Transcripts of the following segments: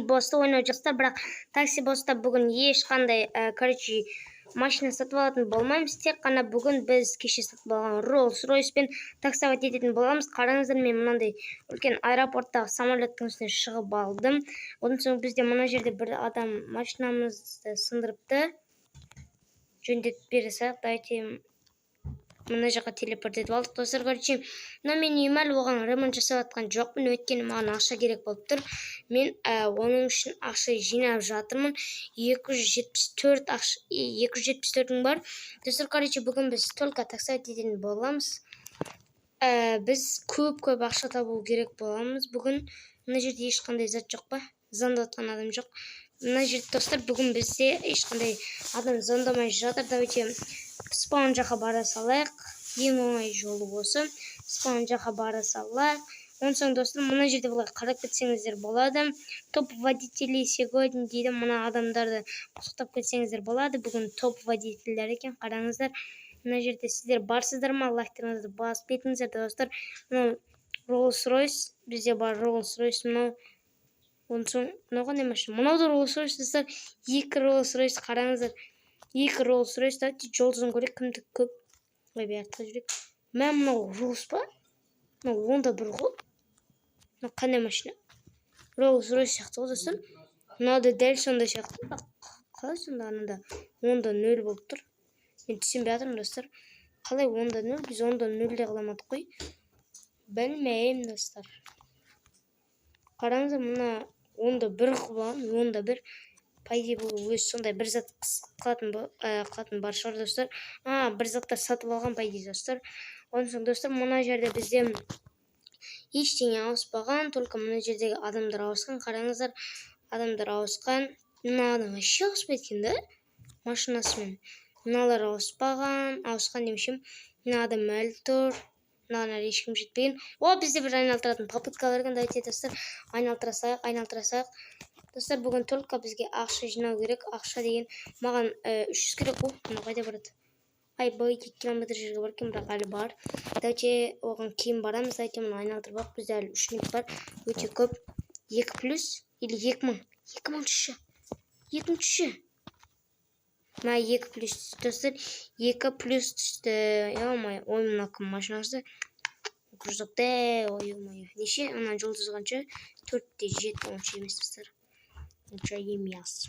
босты ойнап жатыр, бірақ такси боста бүгін ешқандай короче машина сатып алатын болмаймыз. Тек қана бүгін біз кеше сатып алған Rolls-Royce пен таксовать ететін боламыз. Қараңыздар, мен мынандай үлкен аэропорттағы самолеттің үстіне шығып алдым. Одан соң бізде мына жерде бір адам машинамызды сындырыпты. Жөндетіп бере салайық. Дайте мына жаққа телепорт етіп алдық достар. Короче, мына мен үйім әлі оған ремонт жасап жатқан жоқпын, өйткені маған ақша керек болып тұр. Мен оның үшін ақша жинап жатырмын. 274 мың бар. Достар, короче, бүгін біз только таксовать ететін боламыз. Біз көп ақша табу керек боламыз. Бүгін мына жерде ешқандай зат жоқ па? Звондатқан адам жоқ. Мына жерде достар, бүгін бізде ешқандай адам звондамай жатыр. Давайте спаун жаққа бара салайық. Ең оңай жолы осы. Спаун жаққа бара салайық. Онан соң достар, мына жерде былай қарап кетсеңіздер болады. Топ водителей сегодня дейді. Мына адамдарды құттықтап кетсеңіздер болады. Бүгін топ водительдер екен. Қараңыздар. Мына жерде сіздер барсыздар ма? Лайктарыңызды басып кетіңіздер достар. Мынау Rolls-Royce, бізде бар Rolls-Royce. Мынау онан соң мынау қандай машина? Мынау да Rolls-Royce достар. 2 Rolls-Royce қараңыздар. 2 Rolls-Royce. Давайте жолдың көрек, кімді көп. Ой, бияққа жүрек. Мен мынау Rolls па? Мынау онда бір ғой. Мынау қандай машина? Rolls-Royce сияқты ғой достар. Мынау да дәл сондай сияқты. Қалай сонда анада? Онда 0 болып тұр. Мен түсінбей жатырмын достар. Қалай онда 0? Біз онда 0 де қыламадық қой. Білмеймін достар. Қараңыздар, мына онда 1 қылған, онда 1. Пайде бұл өз сондай бір зат қылатын бар шығар достар. Бір заттар сатып алған пайде достар. Онан соң достар, мына жерде бізде ештеңе ауыспаған, только мына жердегі адамдар ауысқан. Қараңыздар, адамдар ауысқан. Мына адам вообще ауыспайды екен да? Машинасымен. Мыналар ауысқан демешім. Мына адам әлі тұр. Мынаған әлі ешкім жетпеген. Бізде бір айналдыратын попыткалар екен. Дайте достар, айналдыра салайық. Достар, бүгін только бізге ақша жинау керек. Ақша деген маған 300 керек. Мына қайда барады? Бай 2 километр жерге бар екен, бірақ әлі бар. Дайте оған кейін барамыз. Дайте мұны айналдырып бақ. Бізде әлі 3 минут бар. Өте көп. 2 плюс или 2 мың? 2 мың түші. 2 мың түші. Мына 2 плюс достар. 2 плюс түсті. Ой, мына кім машинасы? Күрзікті. Ой. Неше? Мына жұлдыз қанша? 4-те 7 онша емес достар. Онша емес.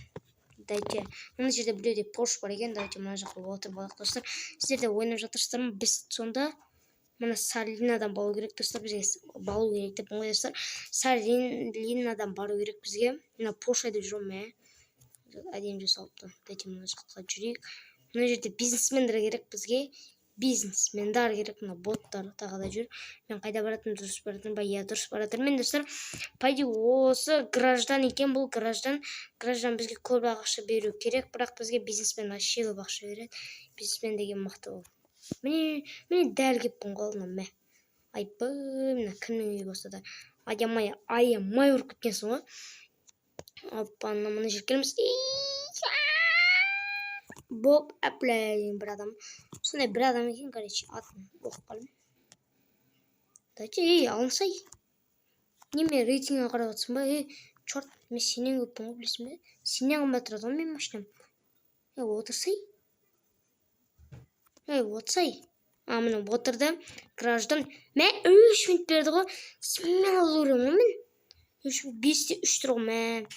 Дайте. Мына жерде біреуде Porsche бар екен. Дайте мына жаққа отырып алайық достар. Сіздерде ойнап жатырсыздар ма? Біз сонда мына Сарилинадан бару керек достар. Бізге бару керек деп ғой достар. Сарилинадан бару керек бізге. Мына Porsche деп жүрмін. Әдемі жасалыпты. Дайте мына жаққа жүрейік. Мына жерде бизнесмендер керек бізге. Бизнесмендар керек, мына боттар тағы да жүр. Мен қайда баратын, дұрыс баратын ба? Дұрыс баратын. Мен достар, пайда осы граждан екен, бұл граждан бізге көп ақша беру керек, бірақ бізге бизнесмен вообще көп ақша береді. Бизнесмен деген мықты ол. Міне дәл кеппін қолына мә. Мына кімнің үйі болса да аямай ұрып кеткенсің ғой. Мына жер келеміз. Боб әпләйін бір адам. Сондай бір адам екен, короче, атын оқып қалым. Дайте, алынсай. Неме рейтинге қарап атсын ба? Чорт, мен сенен көппін ғой, білесің бе? Сенен қымбат тұрады ғой мен машинам. Отырсай. Мына отырды. Граждан. Мен 3 минут берді ғой. Смело ұрым ғой мен. 5-те 3 тұр ғой мен.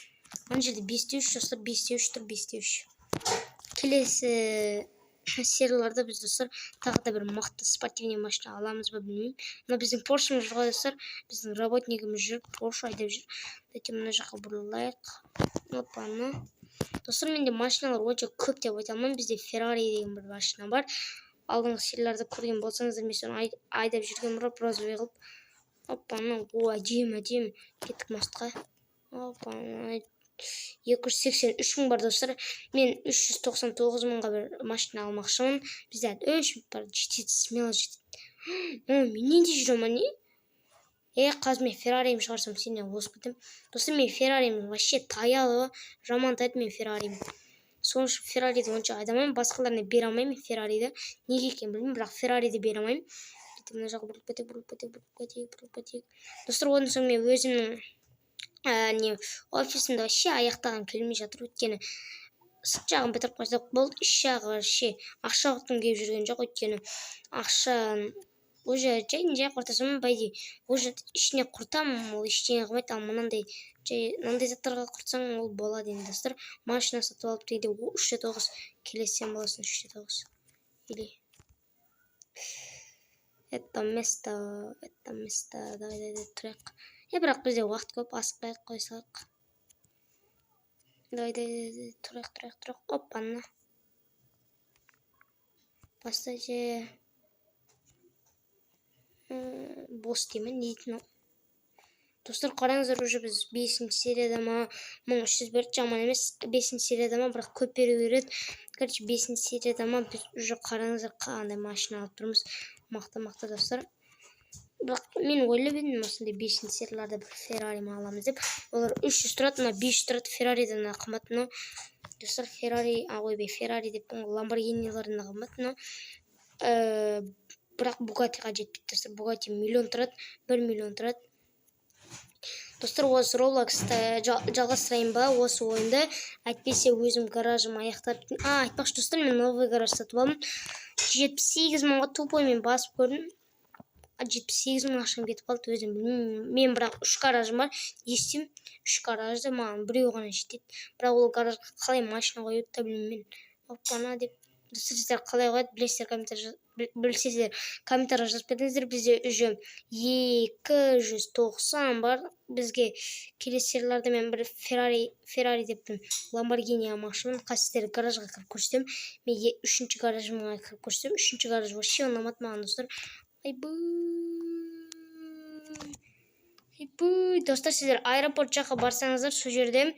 Ана жерде 5-те 3 достар, 5-те 3 тұр, 5-те 3. Келесі серияларда біз достар тағы да бір мықты спортивный машина аламыз ба білмеймін. Мына біздің Поршеміз жүр достар. Біздің работнигіміз жүр, Порше айдап жүр. Дайте мына жаққа бұрылайық. Опаны. Достар, менде машиналар өте көп деп айта алмаймын. Бізде Ferrari деген бір машина бар. Алдыңғы серияларда көрген болсаңыздар, мен соны айдап жүрген розовый қылып. Опаны. Әдемі. Кеттік мостқа. Опаны. 283 мың бар достар. Мен 399 мыңға бір машина алмақшымын. Бізде 3 минут бар. Жетеді, смело жетеді. Мен не де жүрем, не? Қазір мен Феррарим шығарсам, сенен озып кетем. Достар, мен Феррарим вообще таялы, жаман тайды мен Феррарим. Соңғы Феррариді онша айдамаймын, басқаларына бере алмаймын Феррариді. Неге екен білмеймін, бірақ Феррариді бере алмаймын. Мына жаққа бұрылып кетейік. Достар, одан соң мен өзімнің не офисімді вообще аяқтаған келмей жатыр, өйткені сырт жағын бітіріп қойсақ болды, іш жағы вообще ақша құртқым келіп жүрген жоқ, өйткені ақша уже жай құртасам, по идее уже ішіне құртамын, ол ештеңе қылмайды. Ал мынандай мынандай заттарға құртсаң ол болады енді достар. Машина сатып алып дейді 3-9 келесен болсын, 3-9 или это место давай тұрайық. Бірақ бізде уақыт көп, асықпайық, қойсақ. Давай тұрайық. Оппаны. Поставьте босс деймін, не дейтін ол. Достар, қараңыздар, уже біз 5-ші серияда ма 1300 берді, жаман емес. 5-ші серияда ма, бірақ көп беру береді. Короче, 5-ші серияда ма біз уже қараңыздар қандай машина алып тұрмыз. Мақта достар. Бірақ мен ойлап едім, осындай 5-ші серияларда бір Феррари аламыз деп. Олар 300 тұрады, мына 500 тұрады, Ферраридан қымбат. Достар, Феррари деп Ламборгинилардан қымбат. Бірақ Бугаттиға жетпейді достар. Бугатти миллион тұрады, 1 миллион тұрады. Достар, осы Roblox'та жалғастырайын ба осы ойынды? Әйтпесе өзім гаражым аяқтап. Айтпақшы достар, мен новый гараж сатып алдым. 78 мыңға тупой мен басып көрдім. 78 мың ақшам кетіп қалды, өзім білмеймін. Мен бірақ 3 гаражым бар. Естім, 3 гаражда маған біреу ғана жетеді. Бірақ ол гаражға қалай машина қоюды да білмеймін. Оппана деп. Достар, қалай қояды білсеңіздер комментария жазып кетіңіздер. Бізде уже 290 бар. Бізге келесі серияларда мен бір Феррари деппін, Ламборгини алмақшымын. Қазір гаражға кіріп көрсетем. Мен 3-ші гаражыма кіріп көрсетем. 3-ші гараж вообще ұнамады маған достар. Айбуй. Достар, сіздер аэропорт жаққа барсаңыздар, сол жерде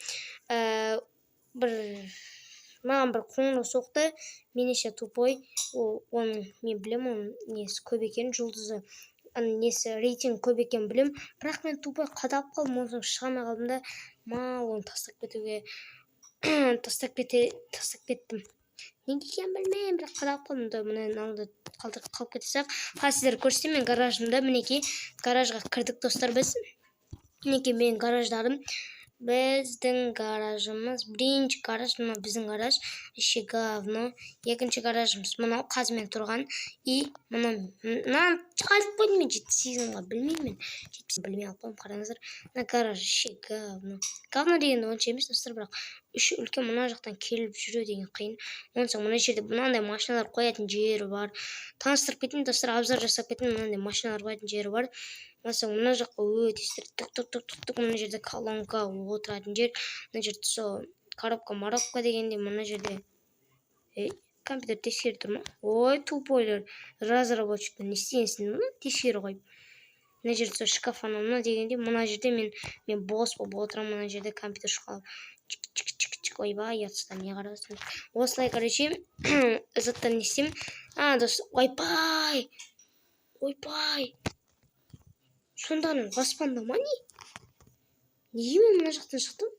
маған бір қоңырау соқты. Меніңше тупой. Оның мен білем, оның несі көп екен, жұлдызы несі рейтинг көп екен білем. Бірақ мен тупой қадалып қалдым, оның шығамай қалдым да, оны тастап кеттім. Неге екен білмеймін, бірақ қадалып қалдым да, мынаны қалып кетсек. Сіздер көрсетем, мен гаражымда, мінекей гаражға кірдік достар біз. Мінекей мен гараждарым. Біздің гаражымыз, бірінші гараж, мына біздің гараж, еще говно. Екінші гаражымыз, мынау қазымен тұрған. И мынаны шығарып қойдым мен 78-ға, білмеймін. 78 білмей алып қойдым, қараңыздар. Мына гараж, еще говно. Говно дегенде онша емес достар, бірақ үш үлкен мына жақтан келіп жүру деген қиын. Онсың мына жерде мынандай машиналар қоятын жері бар. Таныстырып кетейін достар, обзор жасап кетейін, мынандай машиналар қоятын жері бар. Осың мына жаққа өте түк мына жерде колонка отыратын жер. Мына жерде сол коробка дегенде мына жерде компьютер тексеріп тұр ма? Ой, тупойлар, разработчиктер не істейсің? Тексеріп қойып. Мына жерде сол шкаф анау дегенде мына жерде мен бос болып отырамын, мына жерде компьютер шкаф. Чик. Ойбай, ятыстан не қарасың? Осылай, короче, заттан не істеймін? Дос, ойбай. Сонданың ғаспанда ма не? Неге мен мына жақтан шықтым?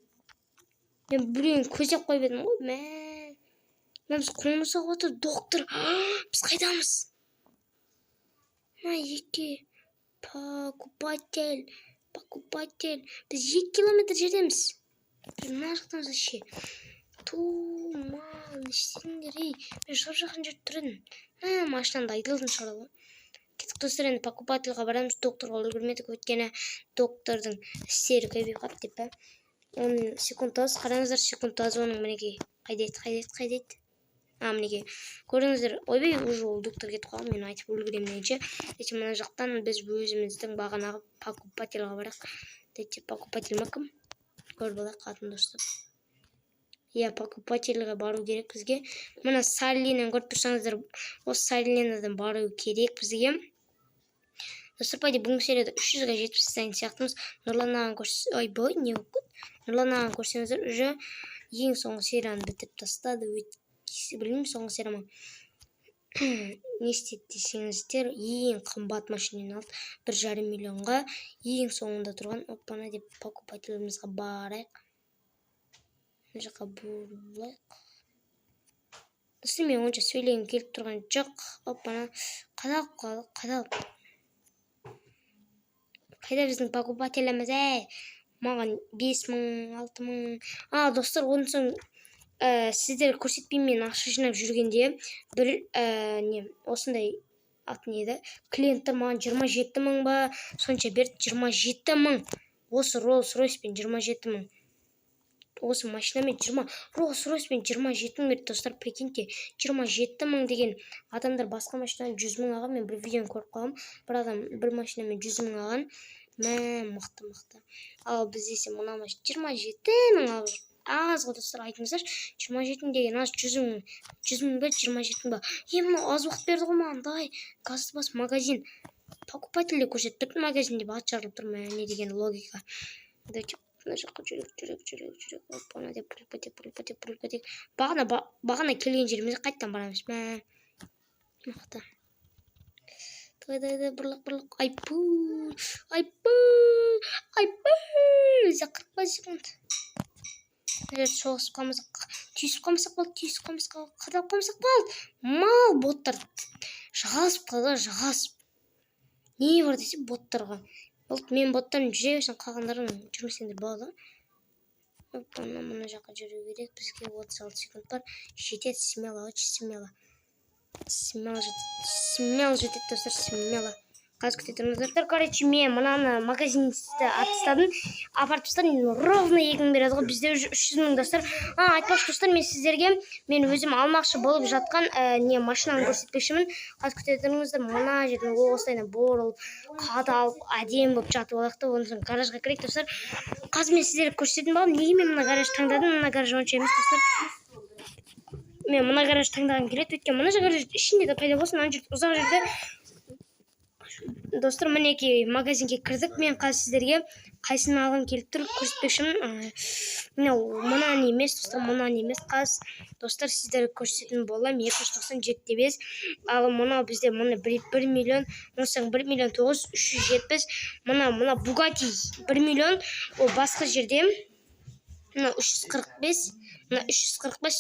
Мен біреуін көзеп қойып едім ғой. Мен біз қоңырсақ отыр, доктор. Біз қайдамыз? Еке. Покупатель. Біз 2 километр жердеміз. Біз мына жақтан заше. Туман, істеңдер, ей. Мен шығып жақын жерді тұр едім. Машинамды айдылдың шығаралы. Кеттік достар, енді покупательға барамыз. Докторға үлгірмедік, өйткені доктордың істері көбейіп қалды деп. 10 секунд аз, қараңыздар, секунд аз, оның мінекей қайдайды. Мінекей көріңіздер. Ойбай, уже ол доктор кетіп қалған, мен айтып үлгіремін дегенше. Мына жақтан біз өзіміздің бағанағы покупательға барақ. Покупатель ма кім? Көріп алайық қатын достар. Покупательға бару керек бізге. Мына Саллинен көріп тұрсаңыздар, осы Саллинен бару керек бізге. Достар, пайда бүгінгі серияда 300-ға жетіп сайын сияқтымыз. Нұрлан ағаны көрсеңіздер, уже ең соңғы серияны бітіп тастады. Білмеймін, соңғы серияма не істеді десеңіздер, ең қымбат машинаны алды, 1,5 миллионға. Ең соңында тұрған оппана деп покупательімізға барайық. Мына жаққа бұрылайық. Достар, мен онша сөйлегім келіп тұрған жоқ. Оппана қадалып. Қайда біздің покупателіміз, маған 5.000 6.000. Достар, оның соң сіздер көрсетпеймін, мен ақша жинап жүргенде бір не осындай аты не еді, клиенттер маған 27.000 ба сонша берді. 27.000 осы Rolls-Royce'пен 27.000, осы машинамен Rolls-Royce'пен 27.000 берді. Достар, прикиньте, 27.000 деген адамдар басқа машинадан 100.000 алған. Мен бір видеоны көріп қалғам, бір адам бір машинамен 100.000 алған. Мықты. Ал біз десе мына машина 27.000 алып жүр. Аз ғой достар, айтыңыздаршы, 27 деген аз. 100.000 ба 27 ба? Мынау аз уақыт берді ғой маған. Дай газды бас, магазин покупательде көрсетіп тұр, магазин деп ат жарылып тұр. Не деген логика. Давайте мына жаққа жүрек. Опана деп пульпатек. Бағана келген жерімізге қайттан барамыз. Мықты. Дай бірлік. Айпу. Бізде 45 секунд. Соғысып қалмасақ, түйісіп қалмасақ болды, қадалып қалмасақ болды. Мал боттар жағасып қалды, не бар десе боттарға. Мен боттарын жүре берсем, қалғандарын жүрмесеңдер болады. Мына жаққа жүру керек, бізге 36 секунд бар. Жетеді, смело жетеді достар, смело. Қазір күтетіңіздер. Короче, мен мынаны магазинді атыстадым, апарып тастадым. Ровно 2.000 береді ғой, бізде 300.000 достар. Айтпақшы достар, мен өзім алмақшы болып жатқан машинаны көрсетпекшімін. Қазір күтетіңіздер, мына жерден осылайына борылып, қадалып, әдемі болып жатып алақты. Оның соң гаражға кірейік достар. Қазір мен сіздерге көрсететін болам. Неге мен мына гараж таңдадым? Мына гараж онша емес достар. Мен мына гараж таңдағым келеді, өйткені мына гараж ішінде де пайда болсын, ана жерде ұзақ жерде. Достар, мінекей магазинге кірдік. Мен қазір сіздерге қайсын алғым келіп тұр көрсетпекшімін. Мұнан емес достар, қазір достар сіздерге көрсететін болам. 297.5. Ал мұнау бізде 1 миллион, 1 миллион 370. Мұна Bugatti 1 миллион, ол басқа жерде. 345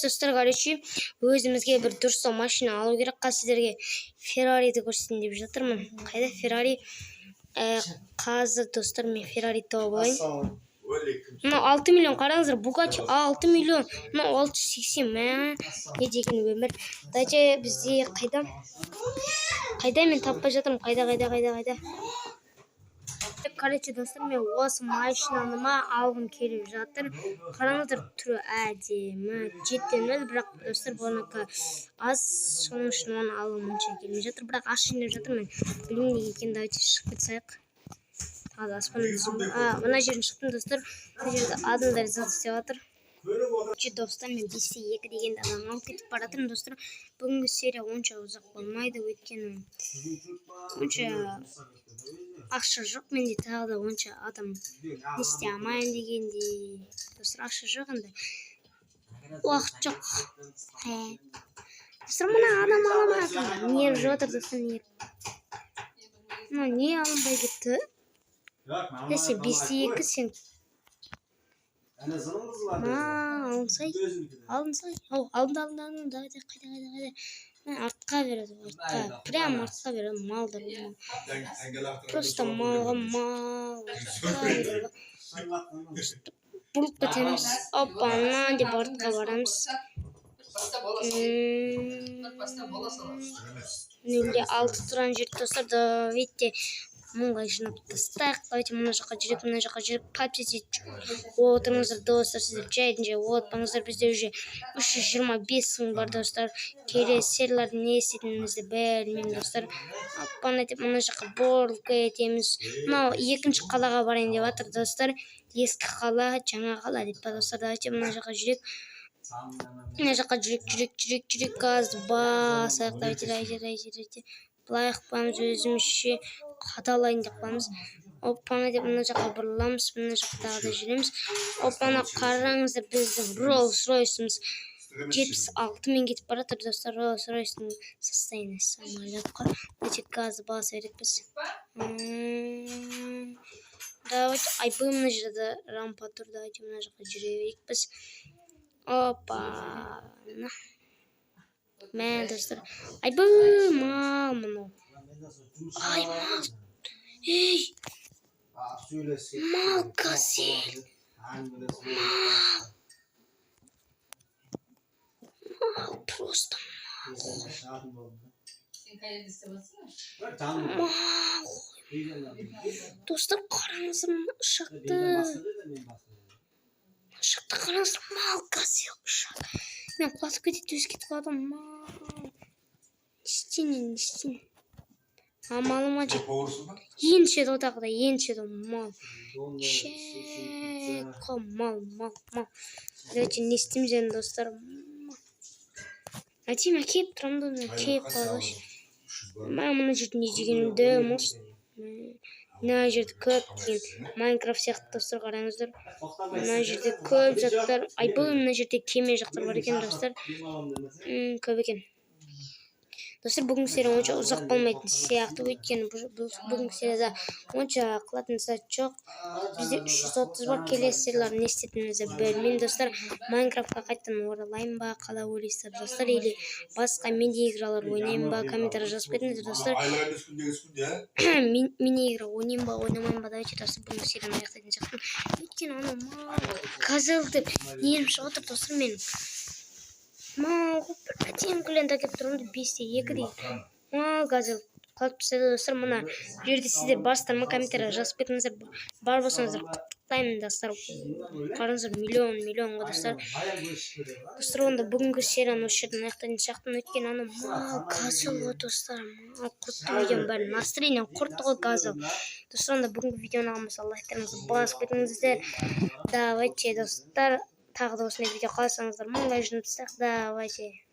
достар. Короче, өзімізге бір дұрыстау машина алу керек. Қазір сіздерге Феррариді көрсетейін деп жатырмын. Қайда Феррари? Қазір достар, мен Феррари тауып алайын. 6 миллион, қараңыздар, Bugatti 6 миллион. 680. Не деген өмір. Дайте бізде қайда мен таппай жатырмын. Қайда? Короче, достар, мен осы машинаны алғым келіп жатыр. Қараңыздар, түрі әдемі, жеттен, бірақ достар, бұныкі аз, соның үшін оны алғым онша келіп жатыр. Бірақ ақша жинап жатырмын. Білмеймін неге екенін, давайте шығып кетсайық. Қазір аспанды түсірмін. Мына жерден шықтым достар. Мына жерде адамдар зат істеп жатыр. Достар, мен 5-2 дегенді адам алып кетіп баратырмын достар. Бүгінгі серия онша ұзақ болмайды, өйткені онша ақша жоқ менде, тағы да онша адам не істей алмайын дегенде. Достар, ақша жоқ енді, уақыт жоқ. Достар, мына адам аламайды, не жатыр достар, не алынбай кетті. Несе 5-2 сен алынсай. Алынды. Қайда? Артқа береді, прям артқа береді, малдар. Просто малға бұрып кетеміз. Опана деп артқа барамыз. 0.6 тұран жерді достар, давайте мұнға жинап тастайық. Давайте мына жаққа жүрек, папсиси отырыңыздар достар, сіздер жай отпаңыздар. Бізде уже 325.000 бар достар. Келесі серияларды не істейтінімізді білмеймін достар. Аппана деп мына жаққа борылып кетеміз. Мынау екінші қалаға барайын деп жатыр достар. Ескі қала, жаңа қала деп па достар. Давайте мына жаққа жүрек. Газ басайық. Давайте былай қыпамыз, өзімізше қадалайын деп қыпамыз. Опана деп мына жаққа бұрыламыз, мына жақтағы да жүреміз. Опана, қараңыздар, біздің Rolls-Royce'ымыз 76.000 кетіп баратыр достар. Rolls-Royce'ның состояние самолетқа. Давайте газ баса берекпіз. Давайте айбы мына жерде рампа тұр. Давайте мына жаққа жүре берекпіз. Опа. Мен достар, айбы мал мұны. Ай, мал. Ей, Мал газель. Мал просто мал. Достар қараңыздар ұшақты. Ұшақты қараңыздар, мал газель ұшақ. Мен құлатып кетеді, өзі кетіп қалады. Мал. Ештеңе. Малыма жет. Еншеді отағыда, еншеді мал. Мал. Давайте не істейміз енді достар. Әйтеуір мен келіп тұрамын да, келіп қалады. Мен мына жерде не дегенімді мына жерде көптеген Майнкрафт сияқты достар қараңыздар. Мына жерде көп заттар. Бұл мына жерде кеме жақтар бар екен достар. Көп екен. Достар, бүгінгі серия онша ұзақ болмайтын сияқты, өйткені бүгінгі серияда онша қылатын зат жоқ. Бізде 330 бар, келесі сериялар не істейтінімізді білмеймін достар. Майнкрафтқа қайтадан оралайын ба, қалай ойлайсыздар достар, или басқа мини-игралар ойнаймын ба, комментарий жазып кетіңіздер достар. Мини-игра ойнаймын ба, ойнамаймын ба, давайте достар, бүгінгі серияны аяқтайтын сияқтымын. Өйткені ана газел деп нервім шығып отыр достар менің. Мал әдемі көлемде әкеліп тұрмын, 5-те 2 дейді. Мал газел қалып түседі достар. Мына жерде сіздер бастарыма комментария жазып кетіңіздер. Бар болсаңыздар құттықтаймын достар. Қараңыздар, миллион ғой достар. Достар, онда бүгінгі серияны осы жерден аяқтайтын сияқтымын, өйткені ана мал газел ғой достар. Құртты видеоның бәрін, настроением құртты ғой газел. Достар, онда бүгінгі видеоны алғанбыз, лайктарыңызды басып кетіңіздер. Давайте достар. Тағы да осындай видео қаласаңыздар, маңдай жыныстық, давайте.